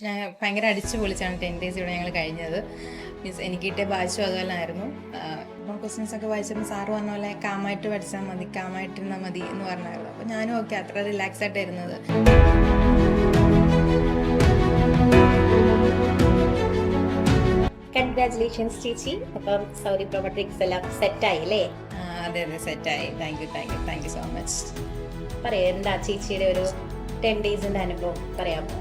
ഞാൻ ഭയങ്കര അടിച്ചു പൊളിച്ചാണ് 10 ഡേയ്സ് ഇവിടെ ഞങ്ങൾ കഴിഞ്ഞത്. മീൻസ് എനിക്ക് കിട്ടിയ ബാച്ചും അതുപോലെ ആയിരുന്നു. ഇപ്പം ക്വസ്റ്റ്യൻസ് ഒക്കെ വായിച്ചപ്പോൾ സാറ് പറഞ്ഞ പോലെ കാമായിട്ട് പഠിച്ചാൽ മതി, കാമായിട്ടിരുന്നാൽ മതി എന്ന് പറഞ്ഞായിരുന്നു. അപ്പോൾ ഞാനും ഓക്കെ അത്ര റിലാക്സ് ആയിട്ട് ഇരുന്നത്. കൺഗ്രാറ്റുലേഷൻസ് ചേച്ചി. അപ്പം സൗദി പ്രോമെട്രിക്സ് എല്ലാം സെറ്റായി അല്ലേ? അതെ സെറ്റായി. Thank you so much. പറയാം, എന്താ ചേച്ചിയുടെ ഒരു 10 ഡേയ്സിൻ്റെ അനുഭവം പറയാമോ?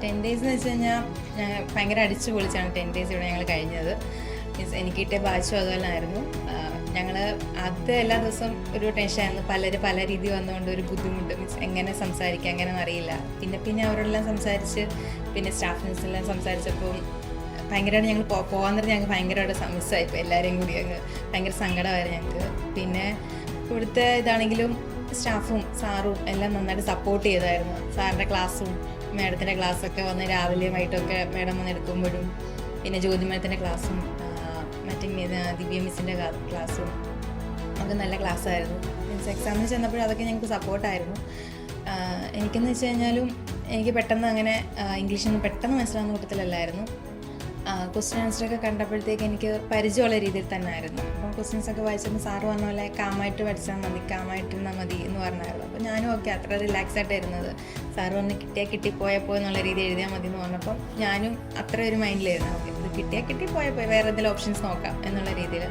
10 ഡേയ്സ് എന്ന് വെച്ച് കഴിഞ്ഞാൽ ഞാൻ ഭയങ്കര അടിച്ചു പൊളിച്ചാണ് 10 ഡേയ്സ് ഇവിടെ ഞങ്ങൾ കഴിഞ്ഞത്. മീൻസ് എനിക്ക് കിട്ടിയ ബാച്ചും അതുപോലെ ആയിരുന്നു. ഞങ്ങൾ ആദ്യത്തെ എല്ലാ ദിവസവും ഒരു ടെൻഷനായിരുന്നു. പല രീതി വന്നുകൊണ്ട് ഒരു ബുദ്ധിമുട്ട്, മീൻസ് എങ്ങനെ സംസാരിക്കുക എങ്ങനെയെന്ന് അറിയില്ല. പിന്നെ അവരോടെല്ലാം സംസാരിച്ച് പിന്നെ സ്റ്റാഫിനെല്ലാം സംസാരിച്ചപ്പോൾ ഭയങ്കരമായിട്ട് ഞങ്ങൾ പോകാൻ നേരം ഞങ്ങൾക്ക് ഭയങ്കരമായിട്ട് മിസ്സായിപ്പോൾ. എല്ലാവരെയും കൂടി ഭയങ്കര സങ്കടമായിരുന്നു ഞങ്ങൾക്ക്. പിന്നെ ഇവിടുത്തെ ഇതാണെങ്കിലും സ്റ്റാഫും സാറും എല്ലാം നന്നായിട്ട് സപ്പോർട്ട് ചെയ്തായിരുന്നു. സാറിൻ്റെ ക്ലാസ്സും മാഡത്തിൻ്റെ ക്ലാസ്സൊക്കെ വന്ന് രാവിലെയും വൈകിട്ടൊക്കെ മാഡം വന്ന് എടുക്കുമ്പോഴും പിന്നെ ജ്യോതി മാഡത്തിൻ്റെ ക്ലാസ്സും മറ്റേ ദിവ്യ മിസ്സിൻ്റെ ക്ലാസ്സും ഒക്കെ നല്ല ക്ലാസ്സായിരുന്നു. മീൻസ് എക്സാമിന് ചെന്നപ്പോഴും അതൊക്കെ ഞങ്ങൾക്ക് സപ്പോർട്ടായിരുന്നു. എനിക്കെന്ന് വെച്ച് കഴിഞ്ഞാലും എനിക്ക് പെട്ടെന്ന് അങ്ങനെ ഇംഗ്ലീഷൊന്നും പെട്ടെന്ന് മനസ്സിലാവുന്ന കൂട്ടത്തിലല്ലായിരുന്നു. ക്വസ്റ്റ്യൻ ആൻസറൊക്കെ കണ്ടപ്പോഴത്തേക്ക് എനിക്ക് പരിചയമുള്ള രീതിയിൽ തന്നെ ആയിരുന്നു. അപ്പം ക്വസ്റ്റ്യൻസൊക്കെ വായിച്ചപ്പോൾ സാറ് പറഞ്ഞ പോലെ കാമായിട്ട് പഠിച്ചാൽ മതി, കാമായിട്ടിരുന്നാൽ മതി എന്ന് പറഞ്ഞായിരുന്നു. അപ്പോൾ ഞാനും ഓക്കെ അത്ര റിലാക്സ് ആയിട്ട് ഇരുന്നത്. സാറ് പറഞ്ഞ് കിട്ടിപ്പോയപ്പോൾ എന്നുള്ള രീതി എഴുതിയാൽ മതി എന്ന് പറഞ്ഞപ്പോൾ ഞാനും അത്ര ഒരു മൈൻഡിലായിരുന്നു. ഓക്കെ ഇത് കിട്ടിപ്പോയപ്പോൾ വേറെ എന്തെങ്കിലും ഓപ്ഷൻസ് നോക്കാം എന്നുള്ള രീതിയിൽ.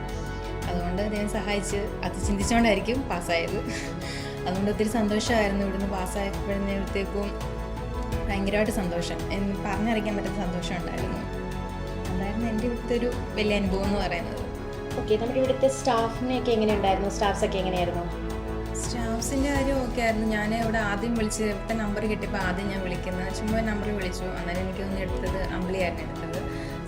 അതുകൊണ്ട് ദൈവം സഹായിച്ച് അത് ചിന്തിച്ചുകൊണ്ടായിരിക്കും പാസ്സായത്. അതുകൊണ്ട് ഒത്തിരി സന്തോഷമായിരുന്നു. ഇവിടുന്ന് പാസ്സായപ്പോഴത്തേക്കും ഭയങ്കരമായിട്ട് സന്തോഷം, പറഞ്ഞറിയിക്കാൻ പറ്റുന്ന സന്തോഷം ഉണ്ടായിരുന്നു. അതായിരുന്നു എൻ്റെ ഇവിടുത്തെ ഒരു വലിയ അനുഭവം എന്ന് പറയുന്നത്. ഓക്കെ, നമ്മുടെ ഇവിടുത്തെ സ്റ്റാഫിനെയൊക്കെ എങ്ങനെ ഉണ്ടായിരുന്നു? സ്റ്റാഫ്സൊക്കെ എങ്ങനെയായിരുന്നു? സ്റ്റാഫ്സിൻ്റെ കാര്യം ഓക്കെ ആയിരുന്നു. ഞാൻ ഇവിടെ ആദ്യം വിളിച്ച് ഇവിടുത്തെ നമ്പർ കിട്ടിയപ്പോൾ ആദ്യം ഞാൻ വിളിക്കുന്നത് ചുമ്മാ നമ്പർ വിളിച്ചു. അന്നേരം എനിക്കൊന്ന് എടുത്തത് അമ്പിളിയായിരുന്നു എടുത്തത്.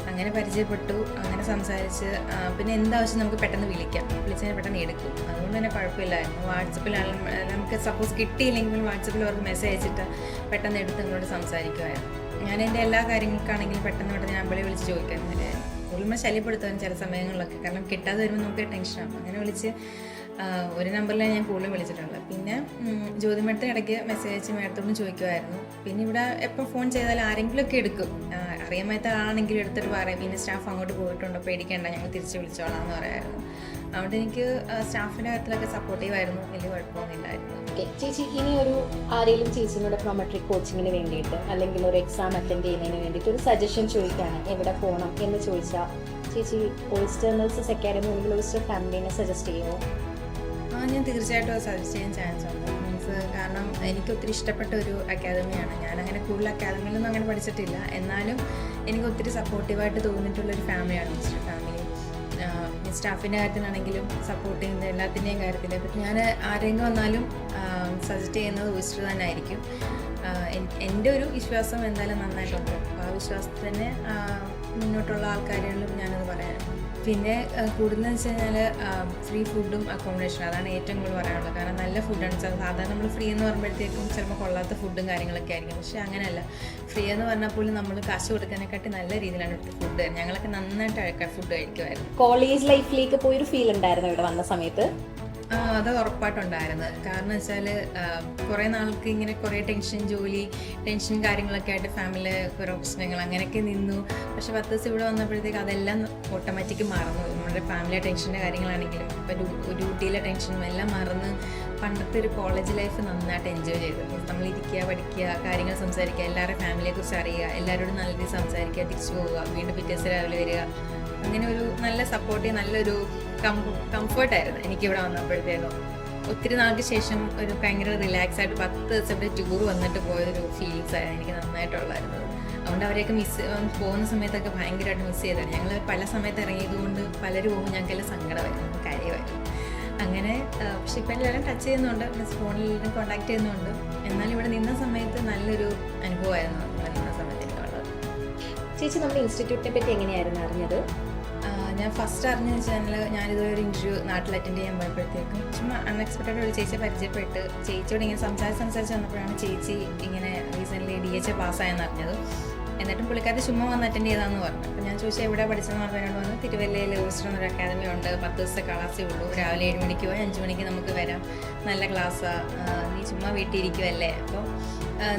അങ്ങനെ പരിചയപ്പെട്ടു, അങ്ങനെ സംസാരിച്ച് പിന്നെ എന്താവശ്യം നമുക്ക് പെട്ടെന്ന് വിളിച്ചാൽ പെട്ടെന്ന് എടുക്കും. അതുകൊണ്ട് തന്നെ കുഴപ്പമില്ലായിരുന്നു. വാട്സപ്പിലാണെങ്കിലും നമുക്ക് സപ്പോസ് കിട്ടിയില്ലെങ്കിലും വാട്സപ്പിൽ അവർക്ക് മെസ്സേജ് അയച്ചിട്ട് പെട്ടെന്ന് എടുത്ത് നിങ്ങളോട് സംസാരിക്കുമായിരുന്നു. ഞാൻ എൻ്റെ എല്ലാ കാര്യങ്ങൾക്കാണെങ്കിലും പെട്ടെന്ന് ഞാൻ അമ്പിളി വിളിച്ച് ചോദിക്കുന്നത് കൂടുതൽ ശല്യപ്പെടുത്താൻ ചില സമയങ്ങളിലൊക്കെ, കാരണം കിട്ടാതെ വരുമ്പോൾ നമുക്ക് ടെൻഷനാണ്. അങ്ങനെ വിളിച്ച് ഒരു നമ്പറിലാണ് ഞാൻ കൂടുതലും വിളിച്ചിട്ടുള്ളത്. പിന്നെ ജ്യോതി മേഡത്തിന് ഇടയ്ക്ക് മെസ്സേജ് അയച്ച് മേഡത്തോടും ചോദിക്കുമായിരുന്നു. പിന്നെ ഇവിടെ എപ്പോൾ ഫോൺ ചെയ്താലും ആരെങ്കിലുമൊക്കെ എടുക്കും. അറിയാൻ പറ്റാത്ത ആളാണെങ്കിലും എടുത്തിട്ട് പറയും പിന്നെ സ്റ്റാഫ് അങ്ങോട്ട് പോയിട്ടുണ്ടോ പേടിക്കേണ്ട ഞങ്ങൾ തിരിച്ച് വിളിച്ചോളാം എന്ന് പറയായിരുന്നു. അതുകൊണ്ട് എനിക്ക് സ്റ്റാഫിൻ്റെ കാര്യത്തിലൊക്കെ സപ്പോർട്ടീവായിരുന്നു, വലിയ കുഴപ്പമൊന്നുമില്ലായിരുന്നു. ഓക്കെ ചേച്ചി, ഇനി ഒരു ആരെങ്കിലും ചേച്ചിയുടെ പ്രോമെട്രിക് കോച്ചിങ്ങിന് വേണ്ടിയിട്ട് അല്ലെങ്കിൽ ഒരു എക്സാം അറ്റൻഡ് ചെയ്യുന്നതിന് വേണ്ടിയിട്ട് ഒരു സജഷൻ ചോദിക്കുകയാണ് എവിടെ പോകണം എന്ന് ചോദിച്ചാൽ ചേച്ചി ഓയിസ്റ്റർ നഴ്സസ് അക്കാഡമി അല്ലെങ്കിൽ ഓയിസ്റ്റർ ഫാമിലിനെ സജസ്റ്റ് ചെയ്യുമോ? ഞാൻ തീർച്ചയായിട്ടും അത് സജസ്റ്റ് ചെയ്യാൻ ചാൻസ് ഉണ്ട്. മീൻസ് കാരണം എനിക്ക് ഒത്തിരി ഇഷ്ടപ്പെട്ട ഒരു അക്കാദമിയാണ്. ഞാനങ്ങനെ കൂടുതൽ അക്കാദമിയിലൊന്നും അങ്ങനെ പഠിച്ചിട്ടില്ല, എന്നാലും എനിക്ക് ഒത്തിരി സപ്പോർട്ടീവായിട്ട് തോന്നിയിട്ടുള്ളൊരു ഫാമിലിയാണ് ഓയിസ്റ്റർ ഫാമിലി. സ്റ്റാഫിൻ്റെ കാര്യത്തിലാണെങ്കിലും സപ്പോർട്ട് ചെയ്യുന്ന എല്ലാത്തിൻ്റെയും കാര്യത്തിൽ ഞാൻ ആരെങ്കിലും വന്നാലും സജസ്റ്റ് ചെയ്യുന്നത് ഓയിസ്റ്റർ തന്നെ ആയിരിക്കും. എൻ്റെ ഒരു വിശ്വാസം എന്തായാലും നന്നായിട്ടുണ്ട്. അപ്പോൾ ആ വിശ്വാസത്തിൽ തന്നെ മുന്നോട്ടുള്ള ആൾക്കാരിലും ഞാനത് പറയാം. പിന്നെ കൂടുതലെന്ന് വെച്ച് കഴിഞ്ഞാൽ ഫ്രീ ഫുഡും അക്കോമഡേഷനും അതാണ് ഏറ്റവും കൂടുതൽ പറയാനുള്ളത്. കാരണം നല്ല ഫുഡാണ്. സാധാരണ നമ്മൾ ഫ്രീ എന്ന് പറയുമ്പോഴത്തേക്കും ചിലപ്പോൾ കൊള്ളാത്ത ഫുഡും കാര്യങ്ങളൊക്കെ ആയിരിക്കും. പക്ഷേ അങ്ങനെയല്ല, ഫ്രീ എന്ന് പറഞ്ഞാൽ പോലും നമ്മൾ കാശ് കൊടുക്കാനെക്കാട്ടി നല്ല രീതിയിലാണ് ഇവിടുത്തെ ഫുഡ്. ഞങ്ങളൊക്കെ നന്നായിട്ട് ഫുഡ് കഴിക്കുമായിരുന്നു. കോളേജ് ലൈഫിലേക്ക് പോയൊരു ഫീൽ ഉണ്ടായിരുന്നു ഇവിടെ വന്ന സമയത്ത്? അത് ഉറപ്പായിട്ടുണ്ടായിരുന്നു. കാരണം വെച്ചാൽ കുറേ നാൾക്ക് ഇങ്ങനെ കുറേ ടെൻഷൻ കാര്യങ്ങളൊക്കെ ആയിട്ട് ഫാമിലി കുറേ പ്രശ്നങ്ങൾ അങ്ങനെയൊക്കെ നിന്നു. പക്ഷെ 10 ദിവസം ഇവിടെ വന്നപ്പോഴത്തേക്ക് അതെല്ലാം ഓട്ടോമാറ്റിക് മറന്നു. നമ്മുടെ ഫാമിലി ടെൻഷൻ്റെ കാര്യങ്ങളാണെങ്കിലും ഇപ്പോൾ ഡ്യൂട്ടിയിലെ ടെൻഷനും എല്ലാം മറന്ന് പണ്ടത്തെ ഒരു കോളേജ് ലൈഫ് നന്നായിട്ട് എൻജോയ് ചെയ്തു. നമ്മൾ ഇരിക്കുക, പഠിക്കുക, കാര്യങ്ങൾ സംസാരിക്കുക, എല്ലാവരുടെ ഫാമിലിയെക്കുറിച്ച് അറിയുക, എല്ലാവരോടും നല്ല രീതിയിൽ സംസാരിക്കുക, തിരിച്ചു പോവുക, വീണ്ടും പിറ്റേ ദിവസം രാവിലെ വരിക. അങ്ങനെ ഒരു നല്ല സപ്പോർട്ടീവ് നല്ലൊരു കംഫർട്ടായിരുന്നു എനിക്കിവിടെ വന്നപ്പോഴത്തേക്കും. ഒത്തിരി നാൾക്ക് ശേഷം ഒരു ഭയങ്കര റിലാക്സ് ആയിട്ട് 10 ദിവസം ഇവിടെ ടൂർ വന്നിട്ട് പോയൊരു ഫീലിങ്സ് ആയിരുന്നു എനിക്ക് നന്നായിട്ടുള്ളായിരുന്നത്. അതുകൊണ്ട് അവരെയൊക്കെ പോകുന്ന സമയത്തൊക്കെ ഭയങ്കരമായിട്ട് മിസ് ചെയ്തായിരുന്നു. ഞങ്ങൾ പല സമയത്ത് ഇറങ്ങിയതുകൊണ്ട് പലരും പോകുമ്പോൾ ഞങ്ങൾക്കെല്ലാം സങ്കടമായിരുന്നു, കാര്യമായിരുന്നു. അങ്ങനെ പക്ഷെ ഇപ്പം എല്ലാവരും ടച്ച് ചെയ്യുന്നുണ്ട്, മീൻസ് ഫോണിൽ കോൺടാക്ട് ചെയ്യുന്നുണ്ട്. എന്നാലും ഇവിടെ നിന്ന സമയത്ത് നല്ലൊരു അനുഭവമായിരുന്നു ഇവിടെ നിന്ന സമയത്ത് എനിക്കുള്ളത്. ചേച്ചി നമ്മുടെ ഇൻസ്റ്റിറ്റ്യൂട്ടിനെ പറ്റി എങ്ങനെയായിരുന്നു അറിഞ്ഞത്? ഞാൻ ഫസ്റ്റ് അറിഞ്ഞെന്ന് വെച്ചാൽ ഞാനിതുപോലെ ഒരു ഇൻ്റർവ്യൂ നാട്ടിൽ അറ്റൻഡ് ചെയ്യാൻ പോയപ്പോഴത്തേക്കും ചുമ്മാ അൺഎക്സ്പെക്റ്റഡ് ഒരു ചേച്ചിയെ പരിചയപ്പെട്ട് ചേച്ചിയോട് ഇങ്ങനെ സംസാരിച്ച് വന്നപ്പോഴാണ് ചേച്ചി ഇങ്ങനെ റീസെൻ്റ്ലി DHA പാസ്സായെന്ന് അറിഞ്ഞത്. എന്നിട്ടും പുള്ളിക്കാരത്തി ചുമ്മാ വന്ന് അറ്റൻഡ് ചെയ്താന്ന് പറഞ്ഞു. അപ്പോൾ ഞാൻ ചോദിച്ചാൽ എവിടെ പഠിച്ചെന്ന് പറഞ്ഞുകൊണ്ട് വന്ന് തിരുവല്ലയിൽ ഓയിസ്റ്റർ എന്നൊരു അക്കാദമി ഉണ്ട്, 10 ദിവസത്തെ ക്ലാസ്സേ ഉള്ളൂ, രാവിലെ 7 മണിക്ക് പോയി 5 മണിക്ക് നമുക്ക് വരാം, നല്ല ക്ലാസ്സാണ്, നീ ചുമ്മാ വീട്ടിൽ ഇരിക്കുമല്ലേ, അപ്പോൾ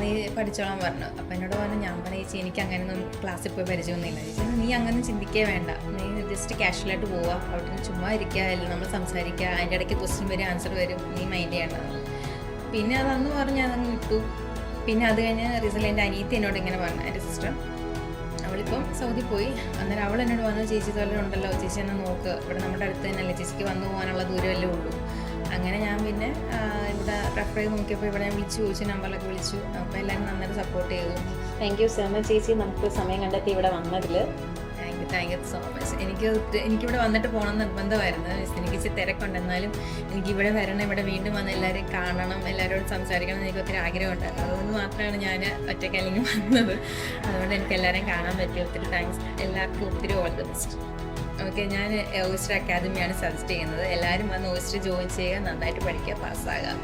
നീ പഠിച്ചോളാൻ പറഞ്ഞു. അപ്പോൾ എന്നോട് പറഞ്ഞു, ഞാൻ പറഞ്ഞു ചേച്ചി എനിക്ക് അങ്ങനെയൊന്നും ക്ലാസ്സിൽ പോയി പരിചയമൊന്നുമില്ല. ചേച്ചി നീ അങ്ങനെ ചിന്തിക്കേ വേണ്ട, നീ ജസ്റ്റ് കാഷ്വലായിട്ട് പോവുക, അവിടെ നിന്ന് ചുമ്മാ ഇരിക്കുക, എല്ലാം നമ്മൾ സംസാരിക്കുക, അതിൻ്റെ ഇടയ്ക്ക് ക്വസ്റ്റ്യൻ വരും ആൻസർ വരും, നീ മൈൻഡ് ചെയ്യേണ്ടതാണ്. പിന്നെ അതന്ന് പറഞ്ഞ് അതങ്ങ് വിട്ടു. പിന്നെ അത് കഴിഞ്ഞ് റിസൾട്ട് എൻ്റെ അനിയത്തി എന്നോട് ഇങ്ങനെ പറഞ്ഞു, എൻ്റെ സിസ്റ്റർ അവളിപ്പം സൗദി പോയി. അന്നേരം അവൾ എന്നോട് പറഞ്ഞു, ചേച്ചി ഇതുപോലെ ഉണ്ടല്ലോ, ചേച്ചി എന്നെ നോക്ക്, ഇവിടെ നമ്മുടെ അടുത്ത് തന്നെയല്ലേ, ചേച്ചിക്ക് വന്നു പോകാനുള്ള ദൂരമല്ലേ ഉള്ളൂ. അങ്ങനെ ഞാൻ പിന്നെ ഇവിടെ റെഫർ ചെയ്ത് നോക്കിയപ്പോൾ ഇവിടെ ഞാൻ വിളിച്ചു ചോദിച്ചു, നമ്പറിലൊക്കെ വിളിച്ചു. അപ്പോൾ എല്ലാവരും നന്നായിട്ട് സപ്പോർട്ട് ചെയ്തു. താങ്ക് യു സോ മച്ച് ചേച്ചി, നമുക്ക് സമയം കണ്ടെത്തി ഇവിടെ വന്നതിൽ. Thank you so much. എനിക്കിവിടെ വന്നിട്ട് പോകണം നിർബന്ധമായിരുന്നു. എനിക്ക് ഇച്ചിരി തിരക്കുണ്ട്, എന്നാലും എനിക്കിവിടെ വരണം, ഇവിടെ വീണ്ടും വന്ന് എല്ലാവരും കാണണം, എല്ലാവരോടും സംസാരിക്കണം എന്ന് എനിക്ക് ഒത്തിരി ആഗ്രഹമുണ്ടായിരുന്നു. അതുകൊണ്ട് മാത്രമാണ് ഞാൻ ഒറ്റയ്ക്ക് അല്ലെങ്കിൽ വന്നത്. അതുകൊണ്ട് എനിക്ക് എല്ലാവരെയും കാണാൻ പറ്റി. ഒത്തിരി താങ്ക്സ്. എല്ലാവർക്കും ഒത്തിരി ഓൾ ദി ബെസ്റ്റ്. ഓക്കെ, ഞാൻ ഓയിസ്റ്റർ അക്കാദമിയാണ് സജസ്റ്റ് ചെയ്യുന്നത്. എല്ലാവരും വന്ന് ഓയിസ്റ്റർ ജോയിൻ ചെയ്യുക, നന്നായിട്ട് പഠിക്കുക, പാസ്സാകുക.